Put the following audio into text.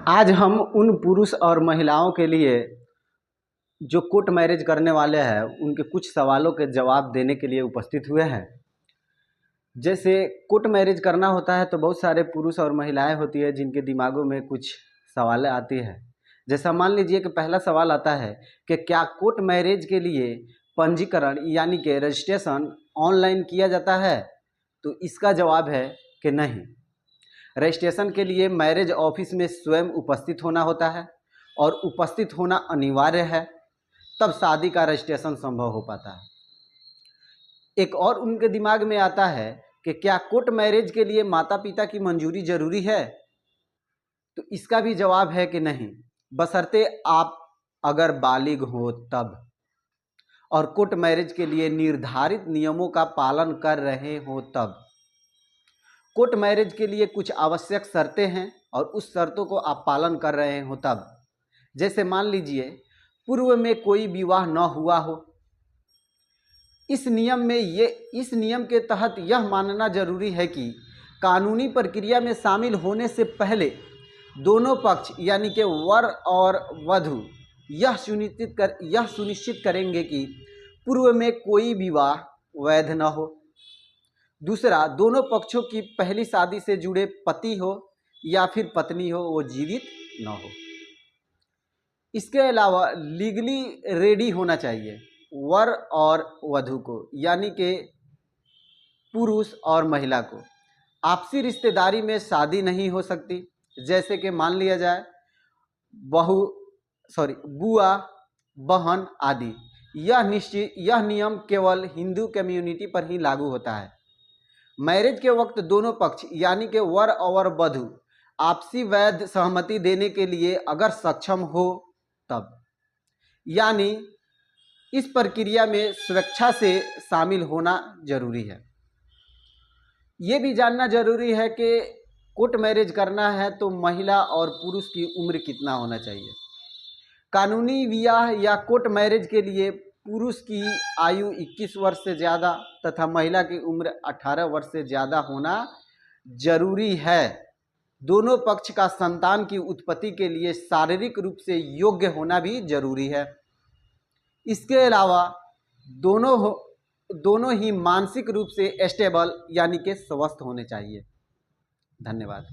आज हम उन पुरुष और महिलाओं के लिए जो कोर्ट मैरिज करने वाले हैं उनके कुछ सवालों के जवाब देने के लिए उपस्थित हुए हैं। जैसे कोर्ट मैरिज करना होता है तो बहुत सारे पुरुष और महिलाएं होती है जिनके दिमागों में कुछ सवाल आती है। जैसा मान लीजिए कि पहला सवाल आता है कि क्या कोर्ट मैरिज के लिए पंजीकरण यानी कि रजिस्ट्रेशन ऑनलाइन किया जाता है? तो इसका जवाब है कि नहीं। रजिस्ट्रेशन के लिए मैरिज ऑफिस में स्वयं उपस्थित होना होता है और उपस्थित होना अनिवार्य है, तब शादी का रजिस्ट्रेशन संभव हो पाता है। एक और उनके दिमाग में आता है कि क्या कोर्ट मैरिज के लिए माता पिता की मंजूरी जरूरी है? तो इसका भी जवाब है कि नहीं, बशर्ते आप अगर बालिग हो तब और कोर्ट मैरिज के लिए निर्धारित नियमों का पालन कर रहे हो तब। कोर्ट मैरिज के लिए कुछ आवश्यक शर्तें हैं और उस शर्तों को आप पालन कर रहे हो तब। जैसे मान लीजिए पूर्व में कोई विवाह न हुआ हो। इस नियम के तहत यह मानना जरूरी है कि कानूनी प्रक्रिया में शामिल होने से पहले दोनों पक्ष यानी कि वर और वधू यह सुनिश्चित करेंगे कि पूर्व में कोई विवाह वैध न हो। दूसरा, दोनों पक्षों की पहली शादी से जुड़े पति हो या फिर पत्नी हो वो जीवित न हो। इसके अलावा लीगली रेडी होना चाहिए वर और वधू को, यानी कि पुरुष और महिला को। आपसी रिश्तेदारी में शादी नहीं हो सकती। जैसे कि मान लिया जाए बुआ, बहन आदि। यह नियम केवल हिंदू कम्युनिटी पर ही लागू होता है। मैरिज के वक्त दोनों पक्ष यानी कि वर और वधू आपसी वैध सहमति देने के लिए अगर सक्षम हो तब, यानी इस प्रक्रिया में स्वेच्छा से शामिल होना जरूरी है। ये भी जानना जरूरी है कि कोर्ट मैरिज करना है तो महिला और पुरुष की उम्र कितना होना चाहिए। कानूनी विवाह या कोर्ट मैरिज के लिए पुरुष की आयु 21 वर्ष से ज़्यादा तथा महिला की उम्र 18 वर्ष से ज़्यादा होना जरूरी है। दोनों पक्ष का संतान की उत्पत्ति के लिए शारीरिक रूप से योग्य होना भी जरूरी है। इसके अलावा दोनों ही मानसिक रूप से स्टेबल यानी कि स्वस्थ होने चाहिए। धन्यवाद।